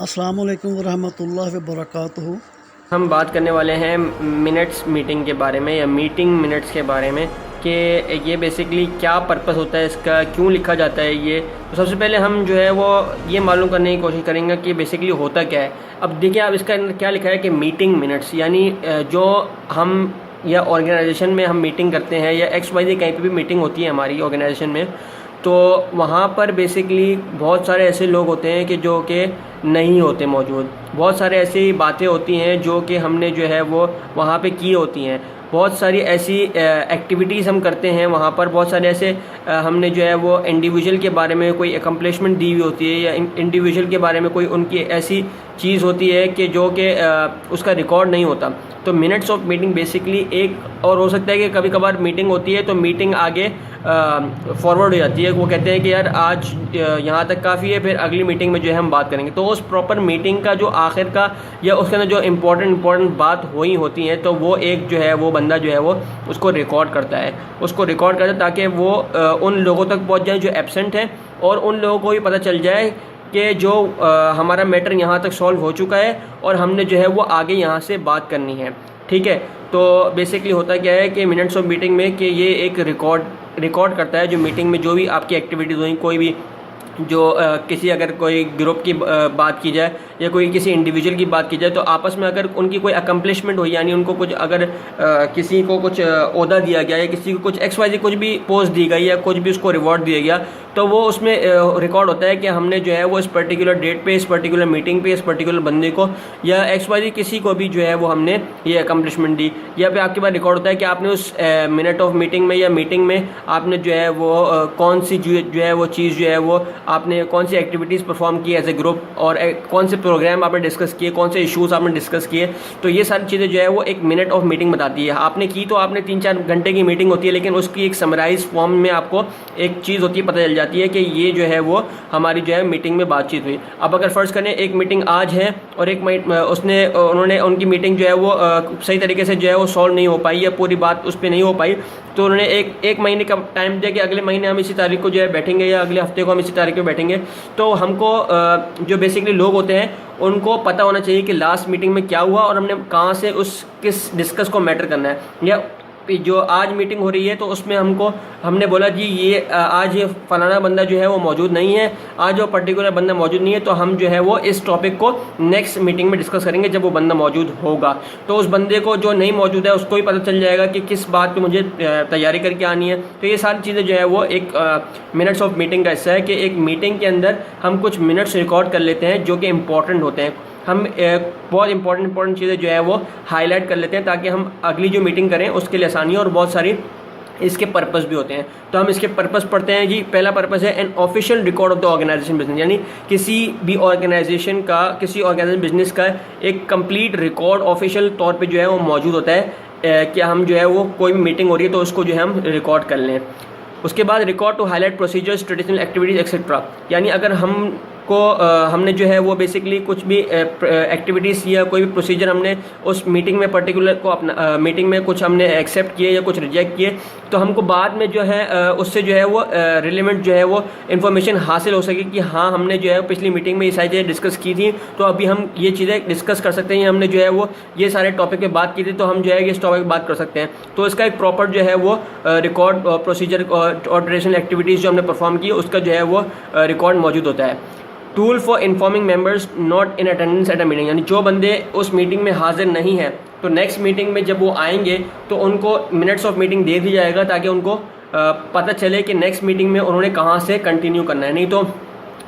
अस्सलामुअलैकुम वरहमतुल्लाहि वबरकातुहू। हम बात करने वाले हैं मिनट्स मीटिंग के बारे में या मीटिंग मिनट्स के बारे में कि ये बेसिकली क्या पर्पस होता है इसका, क्यों लिखा जाता है ये। तो सबसे पहले हम जो है वो ये मालूम करने की कोशिश करेंगे कि बेसिकली होता क्या है। अब देखिए आप इसका अंदर क्या लिखा है कि मीटिंग मिनट्स, यानी जो हम या ऑर्गेनाइजेशन में हम मीटिंग करते हैं या XYZ कहीं पे भी मीटिंग होती है हमारी ऑर्गेनाइजेशन में, तो वहाँ पर बेसिकली बहुत सारे ऐसे लोग होते हैं कि जो कि नहीं होते मौजूद। बहुत सारे ऐसी बातें होती हैं जो कि हमने जो है वो वहाँ पे की होती हैं। बहुत सारी ऐसी एक्टिविटीज़ हम करते हैं वहाँ पर। बहुत सारे ऐसे हमने जो है वो इंडिविजुअल के बारे में कोई अकम्पलिशमेंट दी हुई होती है या इंडिविजुअल के बारे में कोई उनकी ऐसी चीज़ होती है कि जो कि उसका रिकॉर्ड नहीं होता। तो मिनट्स ऑफ मीटिंग बेसिकली एक, और हो सकता है कि कभी कभार मीटिंग होती है तो मीटिंग आगे फॉरवर्ड हो जाती है। वो कहते हैं कि यार आज यहाँ तक काफ़ी है, फिर अगली मीटिंग में जो है हम बात करेंगे। तो उस प्रॉपर मीटिंग का जो आखिर का या उसके अंदर जो इम्पोर्टेंट बात हुई होती है, तो वो एक जो है वो बंदा जो है वो उसको रिकॉर्ड करता है, ताकि वो उन लोगों तक पहुँच जाए जो एब्सेंट हैं, और उन लोगों को भी पता चल जाए कि जो हमारा मैटर यहाँ तक सॉल्व हो चुका है और हमने जो है वो आगे यहाँ से बात करनी है। ठीक है, तो बेसिकली होता क्या है कि मिनट्स ऑफ मीटिंग में कि ये एक रिकॉर्ड करता है जो मीटिंग में जो भी आपकी एक्टिविटीज़ हुई, कोई भी जो किसी अगर कोई ग्रुप की बात की जाए या कोई किसी इंडिविजुअल की बात की जाए, तो आपस में अगर उनकी कोई अकम्पलिशमेंट हुई, यानी उनको कुछ अगर किसी को कुछ ओहदा दिया गया या किसी को कुछ XYZ कुछ भी पोस्ट दी गई या कुछ भी उसको रिवॉर्ड दिया गया, तो वो उसमें रिकॉर्ड होता है कि हमने जो है वो इस पर्टिकुलर डेट पे, इस पर्टिकुलर मीटिंग पे, इस पर्टिकुलर बंदे को या XYZ किसी को भी जो है वो हमने ये अकम्पलिशमेंट दी। या फिर आपके पास रिकॉर्ड होता है कि आपने उस मिनट ऑफ मीटिंग में या मीटिंग में आपने जो है वो कौन सी जो है वो चीज़ जो है वो आपने कौन सी एक्टिविटीज़ परफॉर्म की एज ए ग्रुप, और कौन से प्रोग्राम आपने डिस्कस किए, कौन से इश्यूज़ आपने डिस्कस किए। तो ये सारी चीज़ें जो है वो एक मिनट ऑफ मीटिंग बताती है। आपने की तो आपने 3-4 घंटे की मीटिंग होती है, लेकिन उसकी एक समराइज फॉर्म में आपको एक चीज़ होती है, पता चल जाती है कि ये जो है वो हमारी जो है मीटिंग में बातचीत हुई। अब अगर फ़र्ज़ करें एक मीटिंग आज है और उन्होंने उनकी मीटिंग जो है वो सही तरीके से जो है वो सॉल्व नहीं हो पाई या पूरी बात उस पर नहीं हो पाई, तो उन्होंने एक महीने का टाइम दिया कि अगले महीने हम इसी तारीख को जो है बैठेंगे या अगले हफ्ते को हम इसी तारीख को बैठेंगे। तो हमको जो बेसिकली लोग होते हैं उनको पता होना चाहिए कि लास्ट मीटिंग में क्या हुआ और हमने कहाँ से किस डिस्कस को मैटर करना है। या जो आज मीटिंग हो रही है तो उसमें हमने बोला जी ये आज ये फलाना बंदा जो है वो मौजूद नहीं है, आज वो पर्टिकुलर बंदा मौजूद नहीं है, तो हम जो है वो इस टॉपिक को नेक्स्ट मीटिंग में डिस्कस करेंगे जब वो बंदा मौजूद होगा। तो उस बंदे को जो नहीं मौजूद है उसको भी पता चल जाएगा कि किस बात पे मुझे तैयारी करके आनी है। तो ये सारी चीज़ें जो है वो एक मिनट्स ऑफ मीटिंग का हिस्सा है कि एक मीटिंग के अंदर हम कुछ मिनट्स रिकॉर्ड कर लेते हैं जो कि इम्पॉर्टेंट होते हैं। हम बहुत इंपॉर्टेंट चीज़ें जो है वो हाईलाइट कर लेते हैं ताकि हम अगली जो मीटिंग करें उसके लिए आसानी हो, और बहुत सारी इसके पर्पस भी होते हैं। तो हम इसके पर्पस पढ़ते हैं जी। पहला पर्पस है an official record of the organisation business, यानी किसी भी ऑर्गेनाइजेशन का, किसी ऑर्गेनाइजेशन बिजनेस का एक कंप्लीट रिकॉर्ड ऑफिशियल तौर पे जो है वो मौजूद होता है कि हम जो है वो कोई भी मीटिंग हो रही है तो उसको जो है हम रिकॉर्ड कर लें। उसके बाद record to highlight procedures, traditional activities etcetera, यानी अगर हमने जो है वो बेसिकली कुछ भी एक्टिविटीज़ या कोई भी प्रोसीजर हमने उस मीटिंग में पर्टिकुलर को अपना मीटिंग में कुछ हमने एक्सेप्ट किए या कुछ रिजेक्ट किए, तो हमको बाद में जो है उससे जो है वो रिलेवेंट जो है वो इन्फॉर्मेशन हासिल हो सके कि हाँ हमने जो है पिछली मीटिंग में ये सारी चीज़ें डिस्कस की थी, तो अभी हम ये चीज़ें डिस्कस कर सकते हैं। हमने जो है वो ये सारे टॉपिक पे बात की थी, तो हम जो है इस टॉपिक पे बात कर सकते हैं। तो इसका एक प्रॉपर जो है वो रिकॉर्ड, प्रोसीजर और ट्रेडिशनल एक्टिविटीज़ जो हमने परफॉर्म की उसका जो है वो रिकॉर्ड मौजूद होता है। Tool for informing members not in attendance at a meeting, यानी जो बंदे उस मीटिंग में हाजिर नहीं हैं तो नेक्स्ट मीटिंग में जब वो आएंगे तो उनको मिनट्स ऑफ मीटिंग दे दी जाएगा ताकि उनको पता चले कि नेक्स्ट मीटिंग में उन्होंने कहाँ से कंटिन्यू करना है। नहीं तो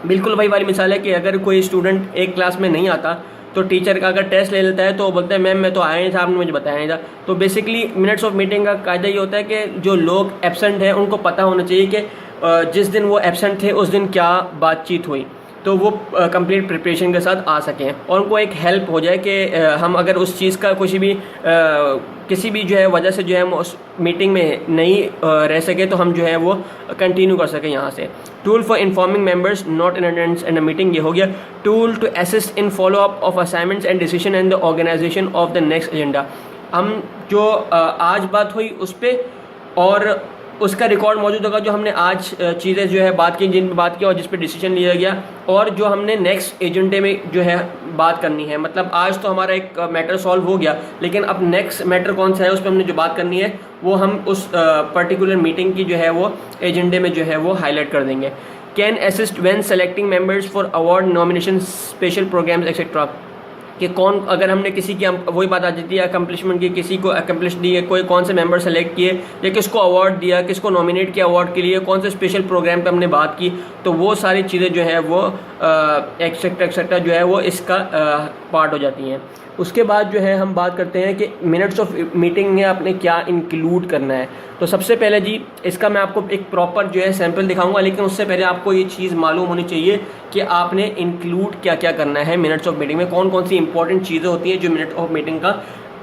बिल्कुल वही वाली मिसाल है कि अगर कोई स्टूडेंट एक क्लास में नहीं आता तो टीचर का अगर टेस्ट ले लेता है तो वो बोलता है मैम मैं तो आया नहीं था, आपने मुझे बताया नहीं था। तो बेसिकली मिनट्स ऑफ मीटिंग का कायदा ये होता है कि जो लोग एब्सेंट हैं उनको पता होना चाहिए कि जिस दिन वो एब्सेंट थे उस दिन क्या बातचीत हुई, तो वो कंप्लीट प्रिपरेशन के साथ आ सकें और उनको एक हेल्प हो जाए कि हम अगर उस चीज़ का किसी भी जो है वजह से जो है हम उस मीटिंग में नहीं रह सके तो हम जो है वो कंटिन्यू कर सकें यहाँ से। Tool for informing members not in attendance and a meeting, ये हो गया। Tool to assist in follow up of assignments and decision and the organisation of the next agenda, हम जो आज बात हुई उस पर और उसका रिकॉर्ड मौजूद होगा, जो हमने आज चीज़ें जो है बात की, जिन पर बात की और जिस पे डिसीजन लिया गया, और जो हमने नेक्स्ट एजेंडे में जो है बात करनी है। मतलब आज तो हमारा एक मैटर सॉल्व हो गया, लेकिन अब नेक्स्ट मैटर कौन सा है उस पर हमने जो बात करनी है वो हम उस पर्टिकुलर मीटिंग की जो है वो एजेंडे में जो है वो हाईलाइट कर देंगे। Can assist when selecting members for award nomination special programmes etcetera, कि कौन, अगर हमने किसी की वही बात आ जाती है अकम्पलिशमेंट की, किसी को अकम्पलिश दी है, कोई कौन से मेंबर सेलेक्ट किए या किसको अवार्ड दिया, किसको नॉमिनेट किया अवार्ड के लिए, कौन से स्पेशल प्रोग्राम पे हमने बात की, तो वो सारी चीज़ें जो है वो एक्सेट्रा जो है वो इसका पार्ट हो जाती हैं। उसके बाद जो है हम बात करते हैं कि मिनट्स ऑफ मीटिंग में आपने क्या इंक्लूड करना है। तो सबसे पहले जी इसका मैं आपको एक प्रॉपर जो है सैंपल दिखाऊंगा, लेकिन उससे पहले आपको ये चीज़ मालूम होनी चाहिए कि आपने इंक्लूड क्या क्या करना है मिनट्स ऑफ मीटिंग में, कौन कौन सी इंपॉर्टेंट चीज़ें होती हैं जो मिनट ऑफ मीटिंग का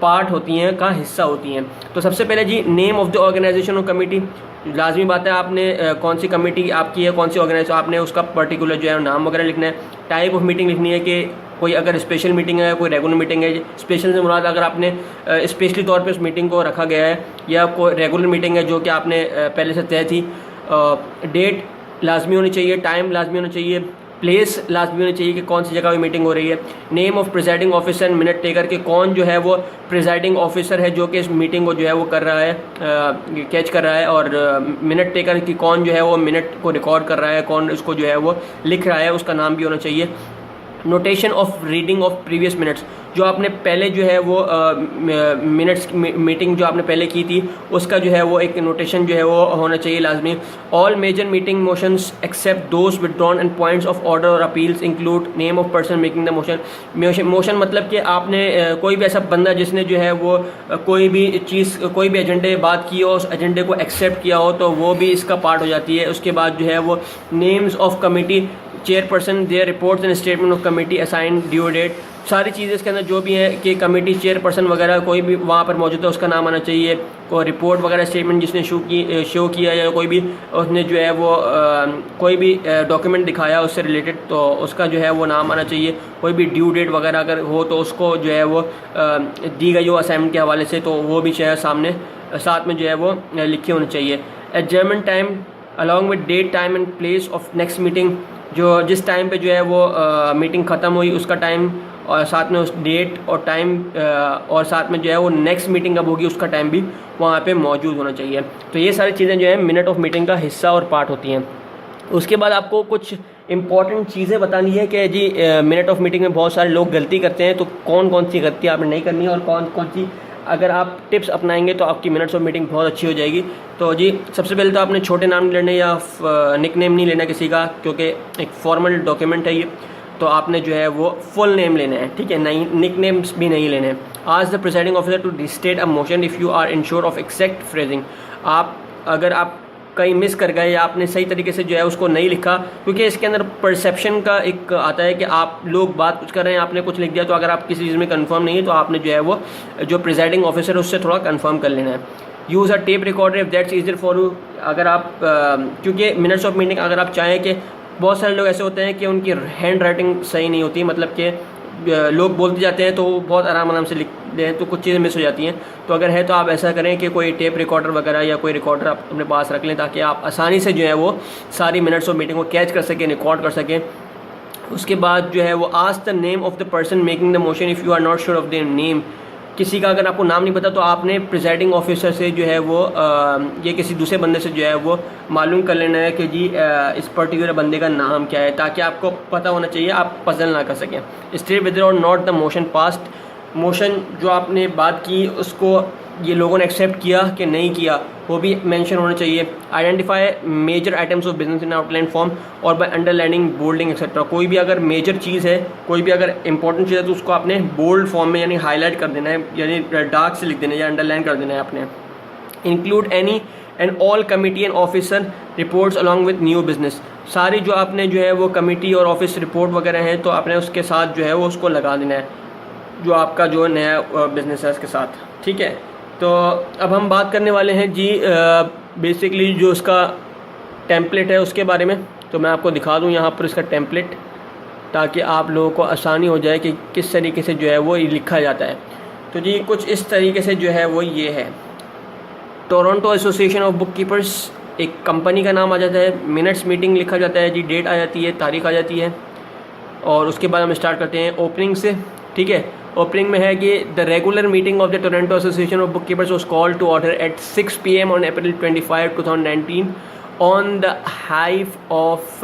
पार्ट होती हैं, का हिस्सा होती हैं। तो सबसे पहले जी नेम ऑफ द ऑर्गेनाइजेशन और कमेटी, लाजमी बात है आपने कौन सी कमेटी आपकी है, कौन सी ऑर्गेनाइजेशन, आपने उसका पर्टिकुलर जो है नाम वगैरह लिखना है। टाइप ऑफ मीटिंग लिखनी है कि कोई अगर स्पेशल मीटिंग है, कोई रेगुलर मीटिंग है। स्पेशल से मुराद अगर आपने स्पेशली तौर पे उस मीटिंग को रखा गया है, या कोई रेगुलर मीटिंग है जो कि आपने पहले से तय थी। डेट लाजमी होनी चाहिए, टाइम लाजमी होना चाहिए, प्लेस लाजमी होनी चाहिए कि कौन सी जगह मीटिंग हो रही है। Name of presiding officer and minute taker, के कौन जो है वो प्रिजाइडिंग ऑफिसर है जो कि इस मीटिंग को जो है वो कर रहा है, कैच कर रहा है, और मिनट टेकर की कौन जो है वो मिनट को रिकॉर्ड कर रहा है, कौन इसको जो है वो लिख रहा है, उसका नाम भी होना चाहिए। Notation of reading of previous minutes, जो आपने पहले जो है वो मिनट्स मीटिंग जो आपने पहले की थी उसका जो है वो एक नोटेशन जो है वो होना चाहिए लाजमी। All major meeting motions except those withdrawn and points of order और appeals include name of person making the motion मतलब कि आपने कोई भी ऐसा बंदा जिसने जो है वो कोई भी चीज़, कोई भी एजेंडे बात की हो, उस एजेंडे को एक्सेप्ट किया हो, तो वो भी इसका पार्ट हो जाती है। उसके बाद जो है वो names of committee, chairperson, their reports and statement of committee assign due date, सारी चीज़ें इसके अंदर जो भी है कि कमेटी चेयरपर्सन वगैरह कोई भी वहाँ पर मौजूद है उसका नाम आना चाहिए, और रिपोर्ट वगैरह स्टेटमेंट जिसने शो किया या कोई भी उसने जो है वो कोई भी डॉक्यूमेंट दिखाया उससे रिलेटेड तो उसका जो है वो नाम आना चाहिए। कोई भी ड्यू डेट वगैरह अगर हो तो उसको जो है वो दी गई हो असाइनमेंट के हवाले से तो वो भी शायद सामने साथ में जो है वो लिखे होने चाहिए। Adjournment time along with date time and place of next meeting, जो जिस टाइम पे जो है वो मीटिंग ख़त्म हुई उसका टाइम और साथ में उस डेट और टाइम और साथ में जो है वो नेक्स्ट मीटिंग कब होगी उसका टाइम भी वहाँ पे मौजूद होना चाहिए। तो ये सारी चीज़ें जो है मिनट ऑफ मीटिंग का हिस्सा और पार्ट होती हैं। उसके बाद आपको कुछ इंपॉर्टेंट चीज़ें बतानी है कि जी मिनट ऑफ मीटिंग में बहुत सारे लोग गलती करते हैं, तो कौन कौन सी गलती आपने नहीं करनी है और कौन कौन सी अगर आप टिप्स अपनाएंगे तो आपकी मिनट्स ऑफ मीटिंग बहुत अच्छी हो जाएगी। तो जी सबसे पहले तो आपने छोटे नाम नहीं लेने या निक नेम नहीं लेना किसी का, क्योंकि एक फॉर्मल डॉक्यूमेंट है ये, तो आपने जो है वो फुल नेम लेना है, ठीक है, नहीं निक नेम्स भी नहीं लेने हैं। आज the presiding officer to restate a motion if you are unsure of exact phrasing, आप अगर आप कहीं मिस कर गए या आपने सही तरीके से जो है उसको नहीं लिखा, क्योंकि इसके अंदर परसेप्शन का एक आता है कि आप लोग बात कुछ कर रहे हैं, आपने कुछ लिख दिया, तो अगर आप किसी चीज़ में कंफर्म नहीं है तो आपने जो है वो जो प्रिसाइडिंग ऑफिसर है उससे थोड़ा कंफर्म कर लेना है। Use a tape recorder if that's easier for you, अगर आप क्योंकि मिनट्स ऑफ मीटिंग अगर आप चाहें कि बहुत सारे लोग ऐसे होते हैं कि उनकी हैंड राइटिंग सही नहीं होती, मतलब कि लोग बोलते जाते हैं तो बहुत आराम से लिख दें तो कुछ चीज़ें मिस हो जाती हैं। तो अगर है तो आप ऐसा करें कि कोई टेप रिकॉर्डर वगैरह या कोई रिकॉर्डर आप अपने पास रख लें ताकि आप आसानी से जो है वो सारी मिनट्स ऑफ मीटिंग को कैच कर सकें, रिकॉर्ड कर सकें। उसके बाद जो है वो ask the name of the person making the motion if you are not sure of the name, किसी का अगर आपको नाम नहीं पता तो आपने प्रिसाइडिंग ऑफिसर से जो है वो ये किसी दूसरे बंदे से जो है वो मालूम कर लेना है कि जी इस पर्टिकुलर बंदे का नाम क्या है, ताकि आपको पता होना चाहिए, आप पजल ना कर सकें। स्टेट विद और not the motion past, motion जो आपने बात की उसको ये लोगों ने एक्सेप्ट किया कि नहीं किया वो भी मेंशन होना चाहिए। Identify major items of business in outline form और बाय अंडरलाइनिंग बोल्डिंग एक्सेट्रा, कोई भी अगर मेजर चीज़ है, कोई भी अगर इंपॉर्टेंट चीज़ है तो उसको आपने बोल्ड फॉर्म में यानी हाईलाइट कर देना है, यानी डार्क से लिख देना है या अंडरलाइन कर देना है आपने। Include any and all committee and officer reports along with new business, सारी जो आपने जो है वो कमिटी और ऑफिस रिपोर्ट वगैरह हैं तो आपने उसके साथ जो है वो उसको लगा देना है जो आपका जो नया बिज़नेस है उसके साथ, ठीक है। तो अब हम बात करने वाले हैं जी बेसिकली जो उसका टेम्पलेट है उसके बारे में। तो मैं आपको दिखा दूं यहाँ पर इसका टेम्पलेट, ताकि आप लोगों को आसानी हो जाए कि किस तरीके से जो है वो लिखा जाता है। तो जी कुछ इस तरीके से जो है वो ये है, Toronto association of book keepers एक कंपनी का नाम आ जाता है, मिनट्स मीटिंग लिखा जाता है जी, डेट आ जाती है, तारीख आ जाती है, और उसके बाद हम स्टार्ट करते हैं ओपनिंग से। ठीक है, ओपनिंग में है कि the regular meeting of the Toronto association of book keepers was called to order at 6 PM on April 25, 2019 on the hive of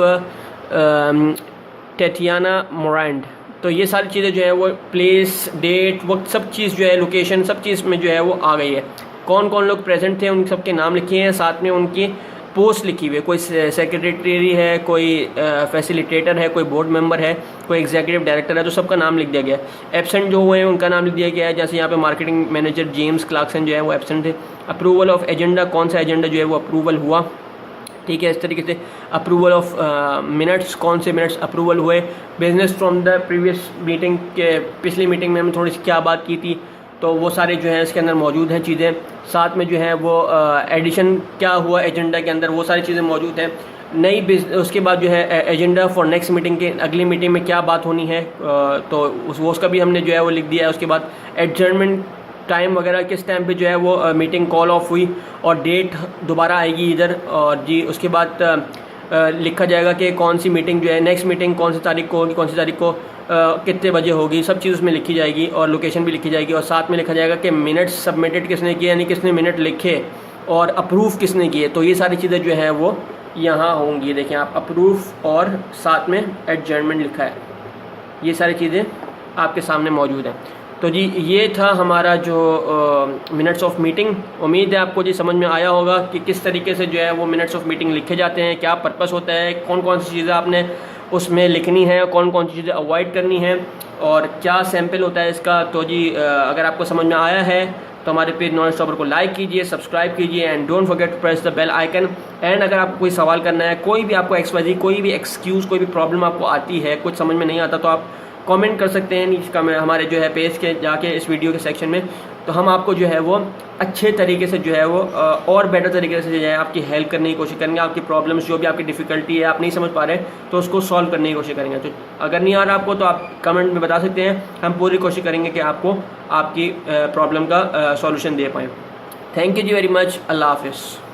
Tetiana Morand. तो ये सारी चीज़ें जो है वो प्लेस, डेट, वक्त, सब चीज़ जो है, लोकेशन, सब चीज़ में जो है वो आ गई है। कौन कौन लोग प्रेजेंट थे उन सबके नाम लिखे हैं, साथ में उनकी पोस्ट लिखी हुई है, कोई सेक्रेटरी है, कोई फैसिलिटेटर है, कोई बोर्ड मेंबर है, कोई एग्जीक्यूटिव डायरेक्टर है, तो सबका नाम लिख दिया गया है। एब्सेंट जो हुए हैं उनका नाम लिख दिया गया है, जैसे यहाँ पे मार्केटिंग मैनेजर जेम्स क्लार्कसन जो है वो एब्सेंट थे। अप्रूवल ऑफ एजेंडा, कौन सा एजेंडा जो है वो अप्रूवल हुआ, ठीक है, इस तरीके से। अप्रूवल ऑफ मिनट्स, कौन से मिनट्स अप्रूवल हुए। Business from the previous meeting, के पिछली मीटिंग में हमने थोड़ी सी क्या बात की थी, तो वो सारे जो है इसके अंदर मौजूद हैं चीज़ें। साथ में जो है वो एडिशन क्या हुआ एजेंडा के अंदर, वो सारी चीज़ें मौजूद हैं। नई उसके बाद जो है एजेंडा फॉर नेक्स्ट मीटिंग के, अगली मीटिंग में क्या बात होनी है, तो उसका भी हमने जो है वो लिख दिया है। उसके बाद एडजर्नमेंट टाइम वगैरह, किस टाइम पे जो है वो मीटिंग कॉल ऑफ हुई और डेट दोबारा आएगी इधर, और जी उसके बाद लिखा जाएगा कि कौन सी मीटिंग जो है, नेक्स्ट मीटिंग कौन सी तारीख को होगी, कौन सी तारीख को कितने बजे होगी, सब चीज़ उसमें लिखी जाएगी और लोकेशन भी लिखी जाएगी। और साथ में लिखा जाएगा कि मिनट्स सबमिटेड किसने किए, यानी किसने मिनट लिखे और अप्रूव किसने किए। तो ये सारी चीज़ें जो हैं वो यहाँ होंगी। देखें आप, अप्रूव और साथ में एडजर्नमेंट लिखा है, ये सारी चीज़ें आपके सामने मौजूद हैं। तो जी ये था हमारा जो मिनट्स ऑफ मीटिंग। उम्मीद है आपको जी समझ में आया होगा कि किस तरीके से जो है वो मिनट्स ऑफ मीटिंग लिखे जाते हैं, क्या पर्पस होता है, कौन कौन सी चीज़ें आपने उसमें लिखनी है, कौन कौन सी चीज़ें अवॉइड करनी है और क्या सैम्पल होता है इसका। तो जी अगर आपको समझ में आया है तो हमारे पेज नॉलेज स्टॉपर को लाइक कीजिए, सब्सक्राइब कीजिए and don't forget to press the bell icon. And अगर आपको कोई सवाल करना है, कोई भी आपको XYZ, कोई भी एक्सक्यूज़, कोई भी प्रॉब्लम आपको आती है, कुछ समझ में नहीं आता, तो आप कमेंट कर सकते हैं नीचे हमारे जो है पेज के जाके इस वीडियो के सेक्शन में। तो हम आपको जो है वो अच्छे तरीके से जो है वो और बेटर तरीके से जो है आपकी हेल्प करने की कोशिश करेंगे। आपकी प्रॉब्लम्स, जो भी आपकी डिफ़िकल्टी है, आप नहीं समझ पा रहे तो उसको सॉल्व करने की कोशिश करेंगे। तो अगर नहीं आ रहा आपको तो आप कमेंट में बता सकते हैं, हम पूरी कोशिश करेंगे कि आपको आपकी प्रॉब्लम का सॉल्यूशन दे पाएँ। Thank you ji very much. अल्लाह हाफिज़।